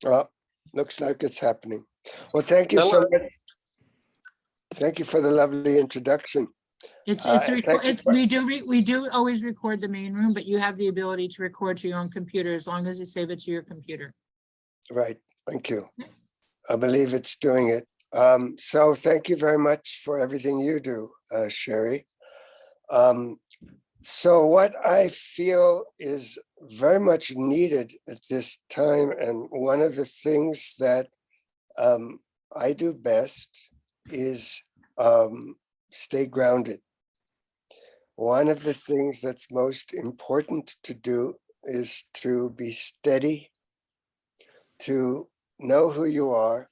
Well, looks like it's happening. Well, thank you Hello. so much. Thank you for the lovely introduction. We do always record the main room, but you have the ability to record to your own computer as long as you save it to your computer. Right. Thank you. I believe it's doing it. So thank you very much for everything you do, Sherry. So what I feel is very much needed at this time, and one of the things that I do best is stay grounded. One of the things that's most important to do is to be steady, to know who you are,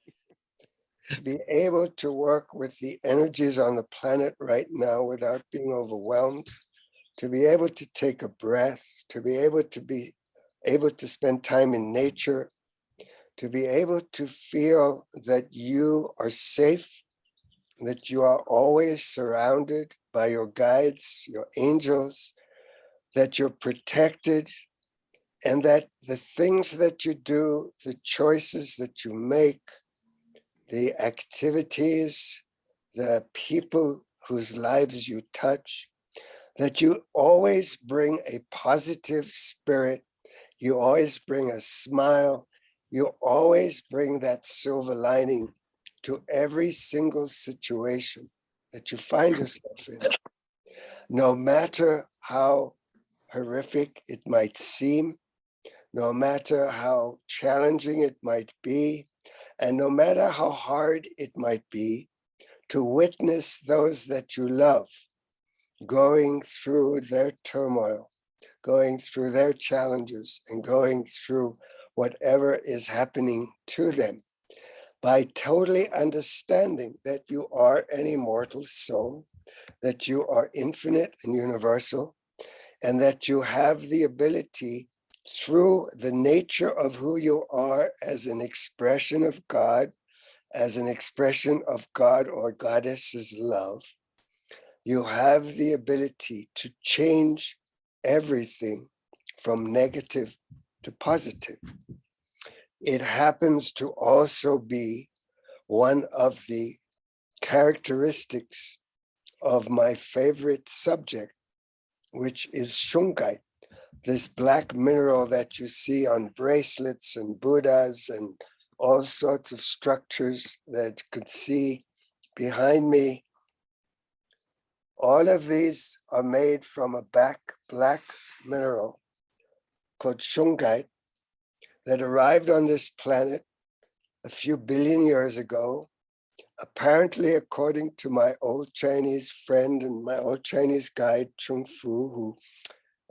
to be able to work with the energies on the planet right now without being overwhelmed, to be able to take a breath, to be able to spend time in nature, to be able to feel that you are safe, that you are always surrounded by your guides, your angels, that you're protected, and that the things that you do, the choices that you make, the activities, the people whose lives you touch, that you always bring a positive spirit, you always bring a smile, you always bring that silver lining to every single situation that you find yourself in. No matter how horrific it might seem, no matter how challenging it might be, and no matter how hard it might be, to witness those that you love going through their turmoil, going through their challenges, and going through whatever is happening to them, by totally understanding that you are an immortal soul, that you are infinite and universal, and that you have the ability, through the nature of who you are as an expression of God, as an expression of God or Goddess's love, you have the ability to change everything from negative to positive. It happens to also be one of the characteristics of my favorite subject, which is Shungite, this black mineral that you see on bracelets and Buddhas and all sorts of structures that you could see behind me. All of these are made from a black mineral called Shungite that arrived on this planet a few billion years ago, apparently according to my old Chinese friend and my old Chinese guide, Chung Fu, who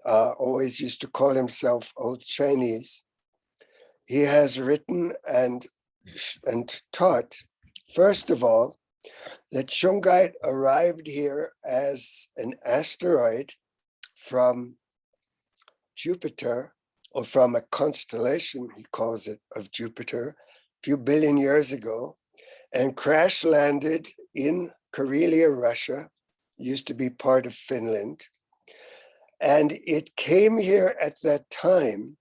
always used to call himself Old Chinese. He has written and taught, first of all, that Shungite arrived here as an asteroid from Jupiter, or from a constellation, he calls it, of Jupiter, a few billion years ago, and crash landed in Karelia, Russia, used to be part of Finland. And it came here at that time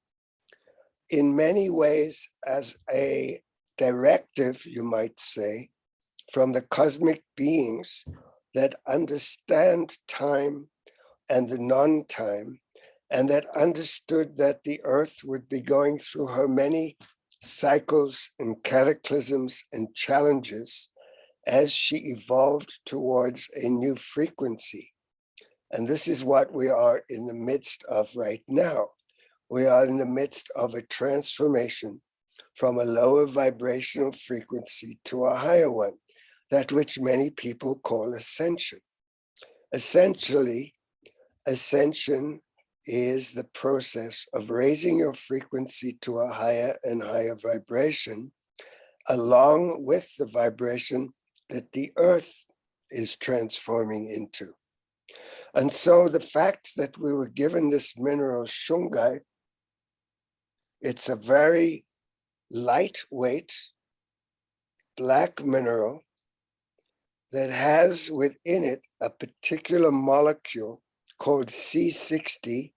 in many ways as a directive, you might say, from the cosmic beings that understand time and the non-time, and that understood that the earth would be going through her many cycles and cataclysms and challenges as she evolved towards a new frequency. And this is what we are in the midst of right now. We are in the midst of a transformation from a lower vibrational frequency to a higher one, that which many people call ascension. Essentially, ascension is the process of raising your frequency to a higher and higher vibration, along with the vibration that the earth is transforming into. And so the fact that we were given this mineral Shungite, it's a very lightweight black mineral that has within it a particular molecule called C60,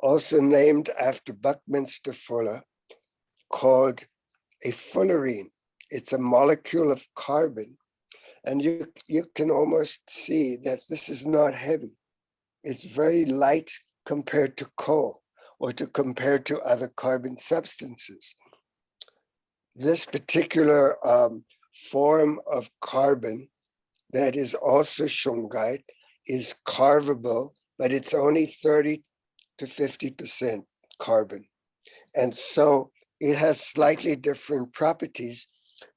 also named after Buckminster Fuller, called a fullerene. It's a molecule of carbon. And you can almost see that this is not heavy. It's very light compared to coal or compared to other carbon substances. This particular form of carbon that is also Shungite is carvable, but it's only 30 to 50% carbon. And so it has slightly different properties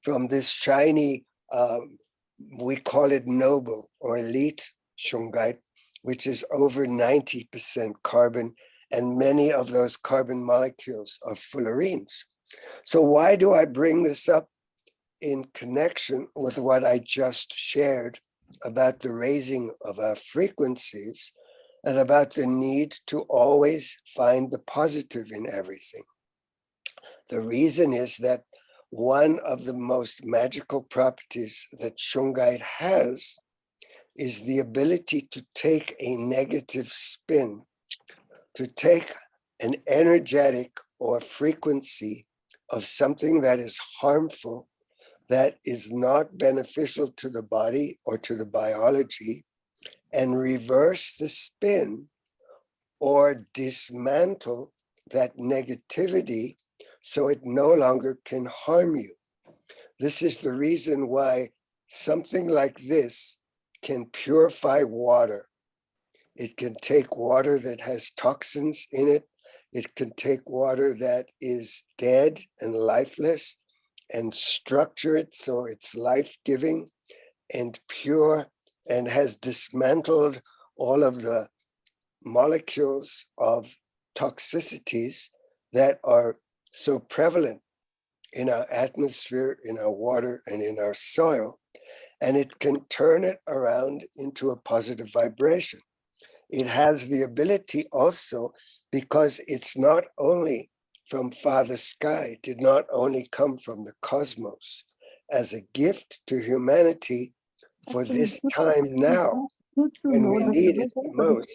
from this shiny, we call it noble or elite Shungite, which is over 90% carbon, and many of those carbon molecules are fullerenes. So why do I bring this up in connection with what I just shared about the raising of our frequencies and about the need to always find the positive in everything? The reason is that one of the most magical properties that Shungite has is the ability to take a negative spin, to take an energetic or frequency of something that is harmful, that is not beneficial to the body or to the biology, and reverse the spin or dismantle that negativity so it no longer can harm you. This is the reason why something like this can purify water. It can take water that has toxins in it. It can take water that is dead and lifeless and structure it so it's life-giving and pure and has dismantled all of the molecules of toxicities that are so prevalent in our atmosphere, in our water, and in our soil. And it can turn it around into a positive vibration. It has the ability also, because it's not only from Father Sky, it did not only come from the cosmos as a gift to humanity for this time now, when we need it the most.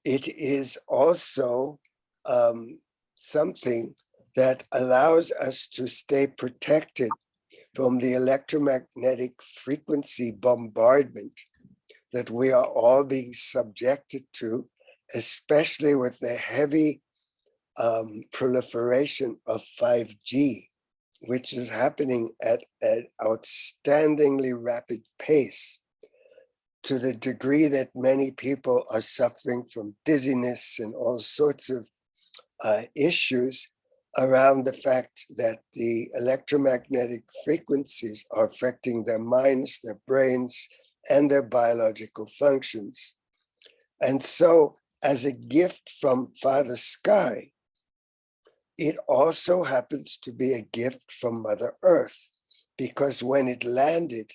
It is also something that allows us to stay protected from the electromagnetic frequency bombardment that we are all being subjected to, especially with the heavy proliferation of 5G, which is happening at an outstandingly rapid pace, to the degree that many people are suffering from dizziness and all sorts of issues around the fact that the electromagnetic frequencies are affecting their minds, their brains, and their biological functions. And so, as a gift from Father Sky, it also happens to be a gift from Mother Earth, because when it landed,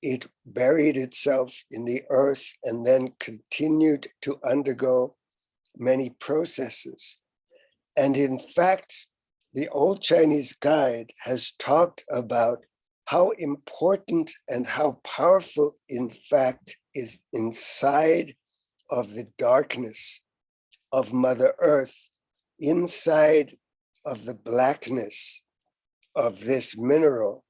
it buried itself in the earth and then continued to undergo many processes. And in fact, the old Chinese guide has talked about how important and how powerful, in fact, is inside of the darkness of Mother Earth, inside of the blackness of this mineral,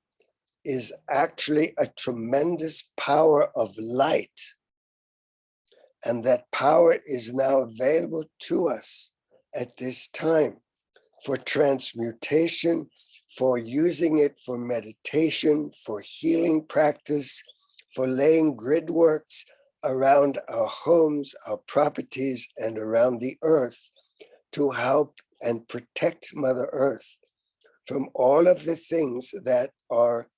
is actually a tremendous power of light. And that power is now available to us at this time for transmutation, for using it for meditation, for healing practice, for laying grid works around our homes, our properties, and around the earth to help and protect Mother Earth from all of the things that are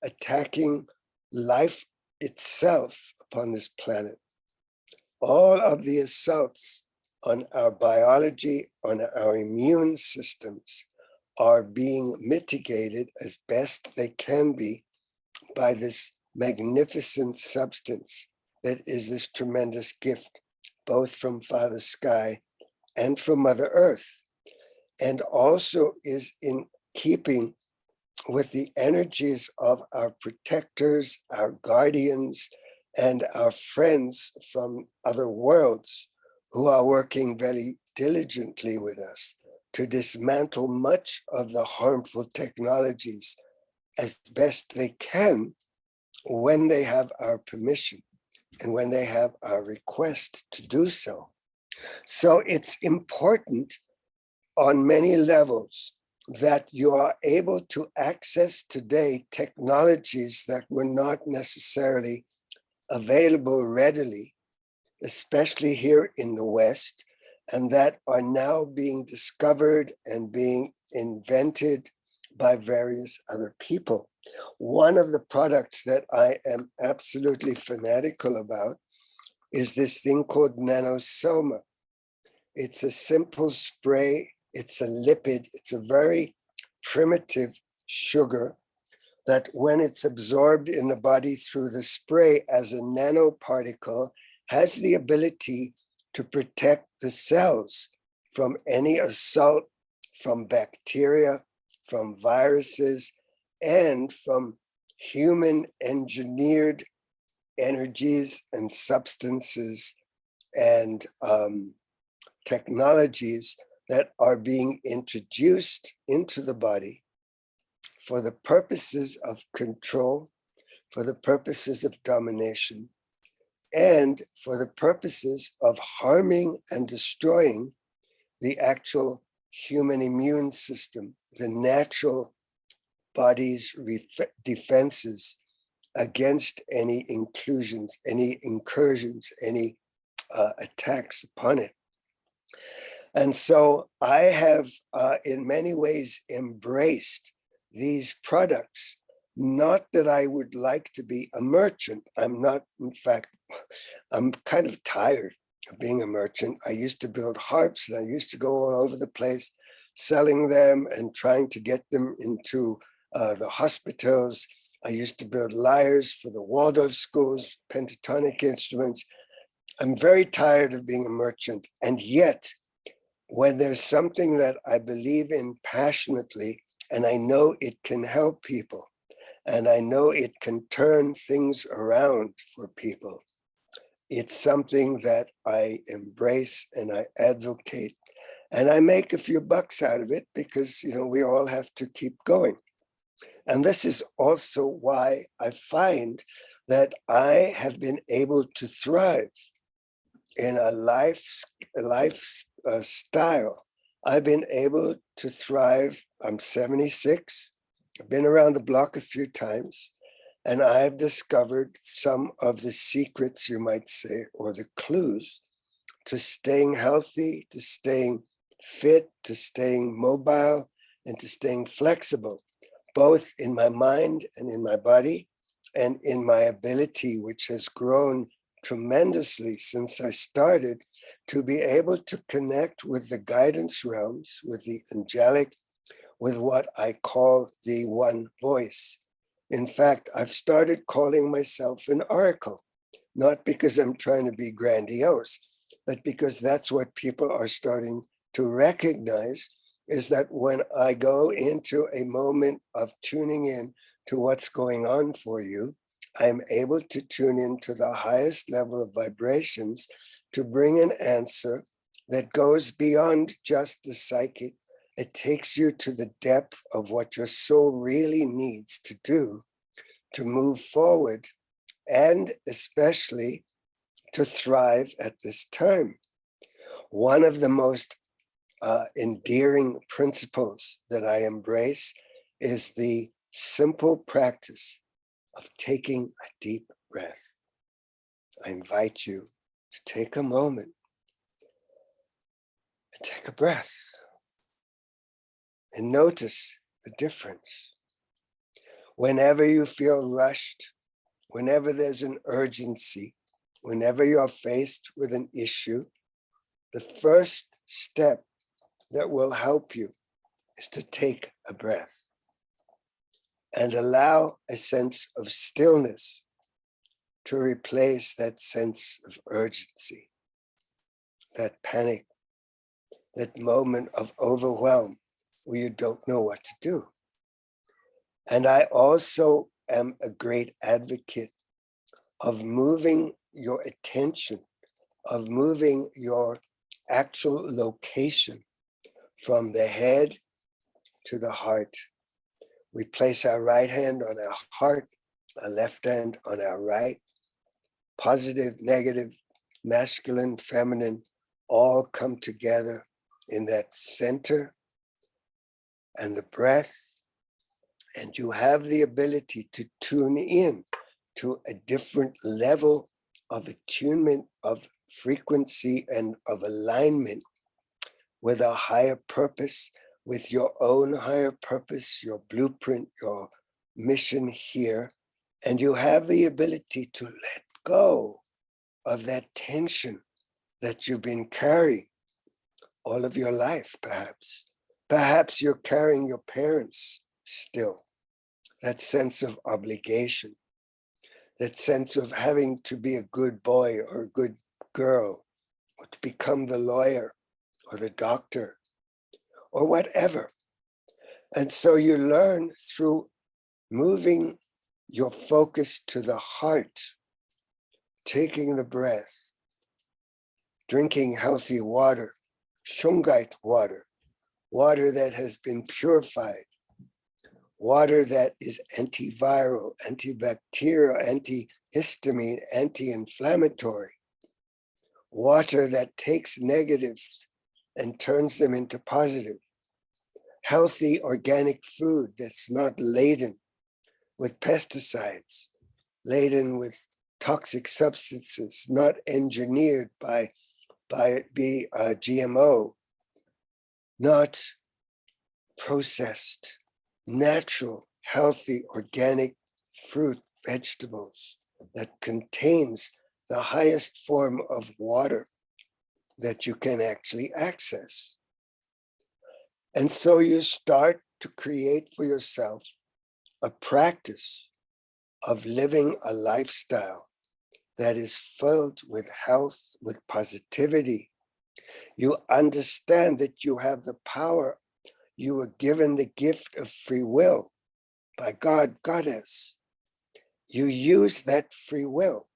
attacking life itself upon this planet. All of the assaults on our biology, on our immune systems, are being mitigated as best they can be by this magnificent substance that is this tremendous gift, both from Father Sky and from Mother Earth, and also is in keeping with the energies of our protectors, our guardians, and our friends from other worlds who are working very diligently with us to dismantle much of the harmful technologies as best they can when they have our permission and when they have our request to do so. So it's important on many levels that you are able to access today technologies that were not necessarily available readily, especially here in the West, and that are now being discovered and being invented by various other people. One of the products that I am absolutely fanatical about is this thing called Nano Soma. It's a simple spray, it's a lipid, it's a very primitive sugar that when it's absorbed in the body through the spray as a nanoparticle, has the ability to protect the cells from any assault from bacteria, from viruses, and from human engineered energies and substances and technologies that are being introduced into the body for the purposes of control, for the purposes of domination, and for the purposes of harming and destroying the actual human immune system, the natural body's defenses against any inclusions, any incursions, any attacks upon it. And so I have, in many ways, embraced these products. Not that I would like to be a merchant. I'm not, in fact, I'm kind of tired of being a merchant. I used to build harps and I used to go all over the place selling them and trying to get them into the hospitals. I used to build lyres for the Waldorf schools, pentatonic instruments. I'm very tired of being a merchant. And yet, when there's something that I believe in passionately, and I know it can help people, and I know it can turn things around for people, it's something that I embrace and I advocate. And I make a few bucks out of it because, you know, we all have to keep going. And this is also why I find that I have been able to thrive in a lifestyle. I've been able to thrive. I'm 76. I've been around the block a few times, and I've discovered some of the secrets, you might say, or the clues to staying healthy, to staying fit, to staying mobile, and to staying flexible, both in my mind and in my body, and in my ability, which has grown tremendously since I started, to be able to connect with the guidance realms, with the angelic, with what I call the one voice. In fact, I've started calling myself an oracle, not because I'm trying to be grandiose, but because that's what people are starting to recognize, is that when I go into a moment of tuning in to what's going on for you, I'm able to tune into the highest level of vibrations to bring an answer that goes beyond just the psychic. It takes you to the depth of what your soul really needs to do to move forward, and especially to thrive at this time. One of the most endearing principles that I embrace is the simple practice of taking a deep breath. I invite you to take a moment and take a breath and notice the difference. Whenever you feel rushed, whenever there's an urgency, whenever you're faced with an issue, the first step that will help you is to take a breath and allow a sense of stillness to replace that sense of urgency, that panic, that moment of overwhelm where you don't know what to do. And I also am a great advocate of moving your attention, of moving your actual location from the head to the heart. We place our right hand on our heart, our left hand on our right. Positive, negative, masculine, feminine, all come together in that center, and the breath, and you have the ability to tune in to a different level of attunement, of frequency, and of alignment with a higher purpose, with your own higher purpose, your blueprint, your mission here. And you have the ability to let go of that tension that you've been carrying all of your life, perhaps. Perhaps you're carrying your parents still, that sense of obligation, that sense of having to be a good boy or a good girl, or to become the lawyer or the doctor or whatever. And so you learn through moving your focus to the heart, taking the breath, drinking healthy water, Shungite water, water that has been purified, water that is antiviral, antibacterial, antihistamine, anti-inflammatory, water that takes negatives and turns them into positive, healthy organic food that's not laden with pesticides, laden with toxic substances, not engineered by GMO, not processed, natural, healthy, organic fruit, vegetables that contains the highest form of water that you can actually access. And so you start to create for yourself a practice of living a lifestyle that is filled with health, with positivity. You understand that you have the power. You were given the gift of free will by God, Goddess. You use that free will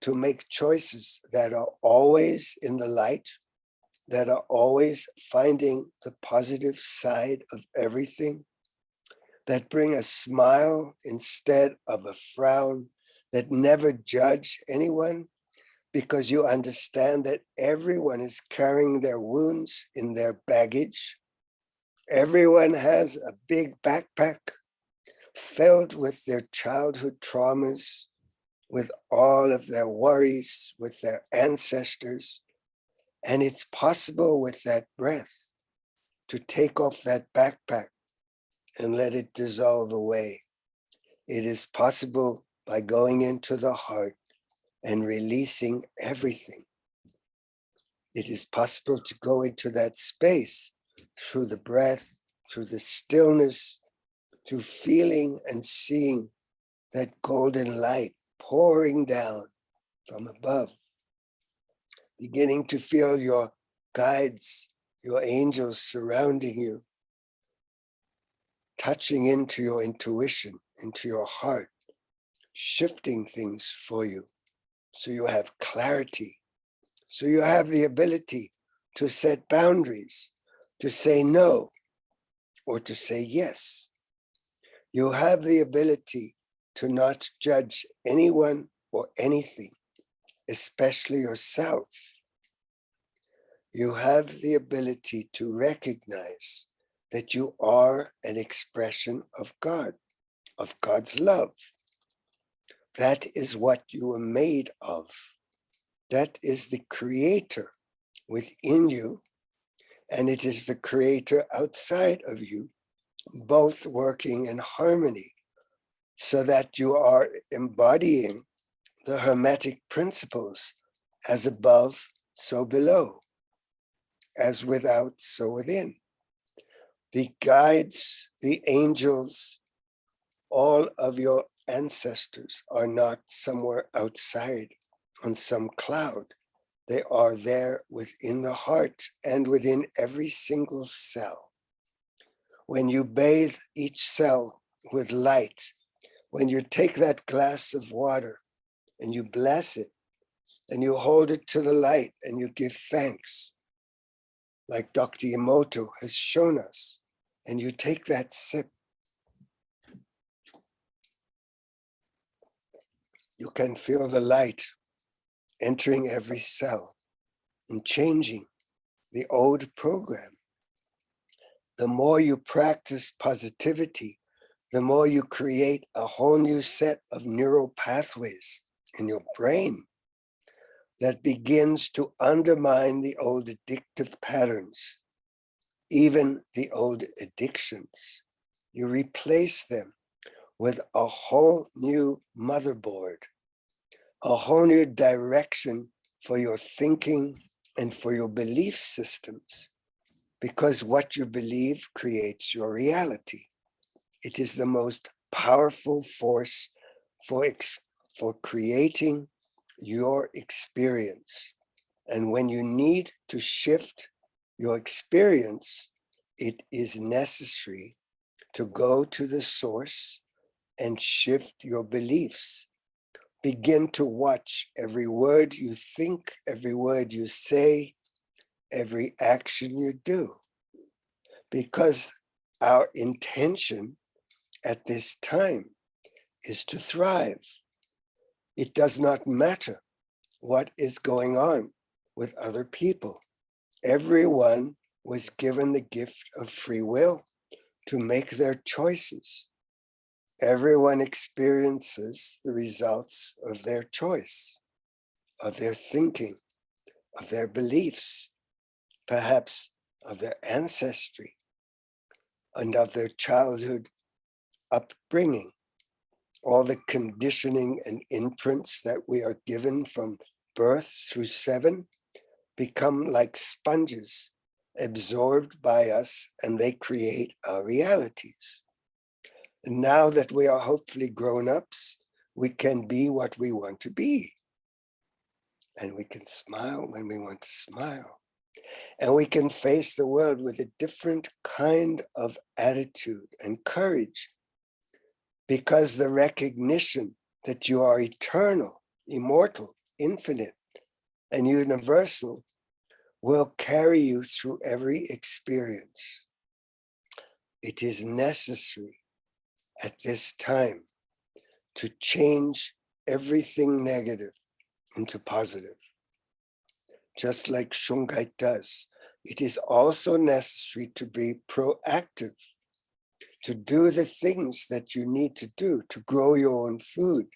to make choices that are always in the light, that are always finding the positive side of everything, that bring a smile instead of a frown, that never judge anyone, because you understand that everyone is carrying their wounds in their baggage. Everyone has a big backpack filled with their childhood traumas, with all of their worries, with their ancestors. And it's possible with that breath to take off that backpack and let it dissolve away. It is possible by going into the heart and releasing everything. It is possible to go into that space through the breath, through the stillness, through feeling and seeing that golden light pouring down from above, beginning to feel your guides, your angels surrounding you, touching into your intuition, into your heart, shifting things for you so you have clarity, so you have the ability to set boundaries, to say no or to say yes. You have the ability to not judge anyone or anything, especially yourself. You have the ability to recognize that you are an expression of God, of God's love. That is what you are made of. That is the creator within you, and it is the creator outside of you, both working in harmony, so that you are embodying the Hermetic principles, as above, so below, as without, so within. The guides, the angels, all of your ancestors are not somewhere outside on some cloud. They are there within the heart and within every single cell. When you bathe each cell with light, when you take that glass of water and you bless it and you hold it to the light and you give thanks, like Dr. Emoto has shown us, and you take that sip, you can feel the light entering every cell and changing the old program. The more you practice positivity, the more you create a whole new set of neural pathways in your brain that begins to undermine the old addictive patterns, even the old addictions. You replace them with a whole new motherboard, a whole new direction for your thinking and for your belief systems, because what you believe creates your reality. It is the most powerful force for creating your experience. And when you need to shift your experience, it is necessary to go to the source and shift your beliefs. Begin to watch every word you think, every word you say, every action you do. Because our intention at this time is to thrive. It does not matter what is going on with other people. Everyone was given the gift of free will to make their choices. Everyone experiences the results of their choice, of their thinking, of their beliefs, perhaps of their ancestry, and of their childhood upbringing. All the conditioning and imprints that we are given from birth through 7 become like sponges absorbed by us, and they create our realities. And now that we are hopefully grown-ups, we can be what we want to be. And we can smile when we want to smile. And we can face the world with a different kind of attitude and courage, because the recognition that you are eternal, immortal, infinite, and universal will carry you through every experience. It is necessary at this time to change everything negative into positive, just like Shungite does. It is also necessary to be proactive, to do the things that you need to do, to grow your own food,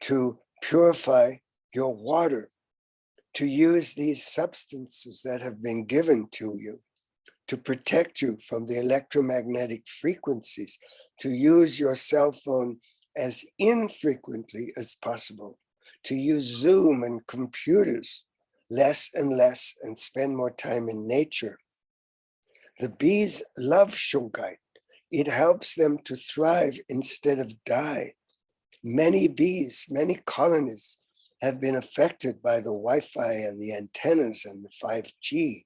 to purify your water, to use these substances that have been given to you to protect you from the electromagnetic frequencies, to use your cell phone as infrequently as possible, to use Zoom and computers less and less, and spend more time in nature. The bees love Shungite. It helps them to thrive instead of die. Many bees, many colonies have been affected by the Wi-Fi and the antennas and the 5G.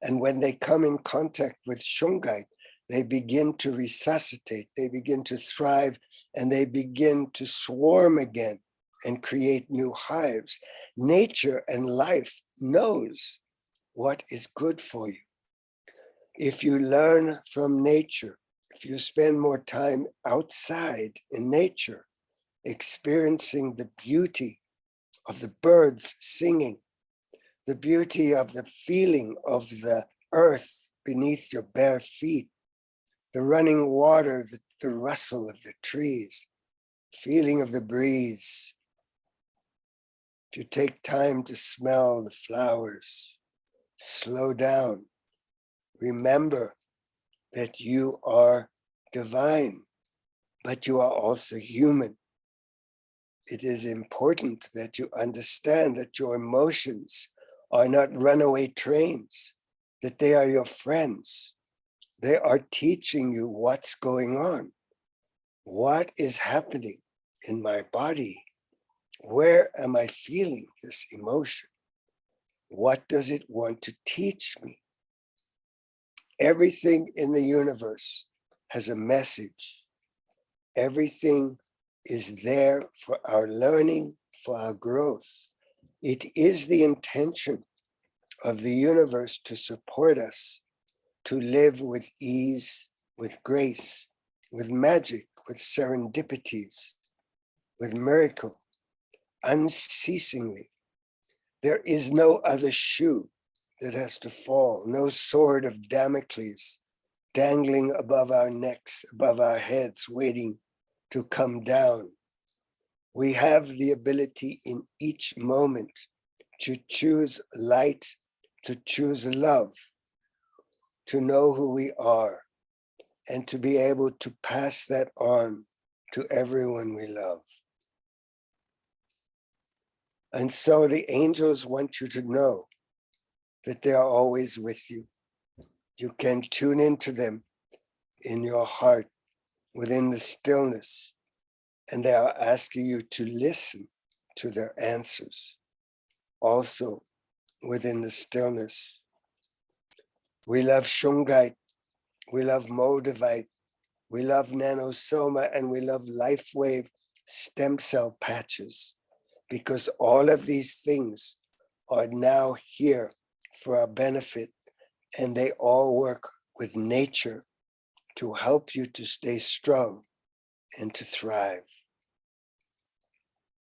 And when they come in contact with Shungite, they begin to resuscitate, they begin to thrive, and they begin to swarm again and create new hives. Nature and life knows what is good for you. If you learn from nature, if you spend more time outside in nature, experiencing the beauty of the birds singing, the beauty of the feeling of the earth beneath your bare feet, the running water, the rustle of the trees, feeling of the breeze. If you take time to smell the flowers, slow down, remember that you are divine, but you are also human. It is important that you understand that your emotions are not runaway trains, that they are your friends. They are teaching you what's going on. What is happening in my body? Where am I feeling this emotion? What does it want to teach me? Everything in the universe has a message. Everything is there for our learning, for our growth. It is the intention of the universe to support us, to live with ease, with grace, with magic, with serendipities, with miracle, unceasingly. There is no other shoe that has to fall, no sword of Damocles dangling above our necks, above our heads, waiting to come down. We have the ability in each moment to choose light, to choose love, to know who we are, and to be able to pass that on to everyone we love. And so the angels want you to know that they are always with you. You can tune into them in your heart, within the stillness, and they are asking you to listen to their answers, also within the stillness. We love Shungite, we love Moldavite, we love Nano Soma, and we love LifeWave stem cell patches, because all of these things are now here for our benefit, and they all work with nature to help you to stay strong and to thrive.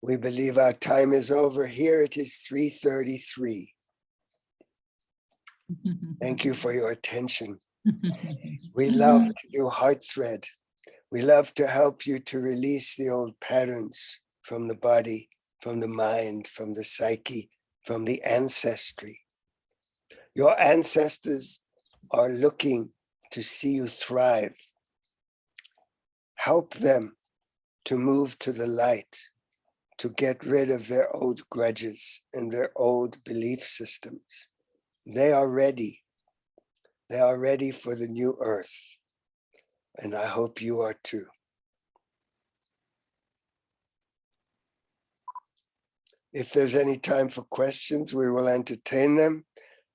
We believe our time is over. Here it is 3:33. Thank you for your attention. We love to do heart thread. We love to help you to release the old patterns from the body, from the mind, from the psyche, from the ancestry. Your ancestors are looking to see you thrive. Help them to move to the light, to get rid of their old grudges and their old belief systems. They are ready. They are ready for the new earth. And I hope you are too. If there's any time for questions, we will entertain them.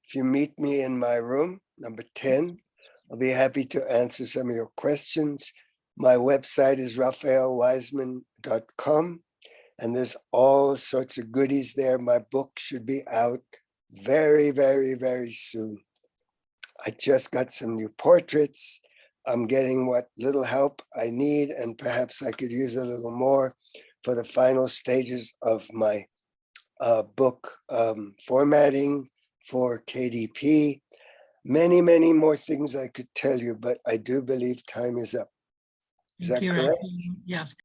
If you meet me in my room, number 10, I'll be happy to answer some of your questions. My website is raphaelwiseman.com, and there's all sorts of goodies there. My book should be out very, very, very soon. I just got some new portraits. I'm getting what little help I need, and perhaps I could use a little more for the final stages of my book formatting for KDP. Many, many more things I could tell you, but I do believe time is up. Is that correct? Yes.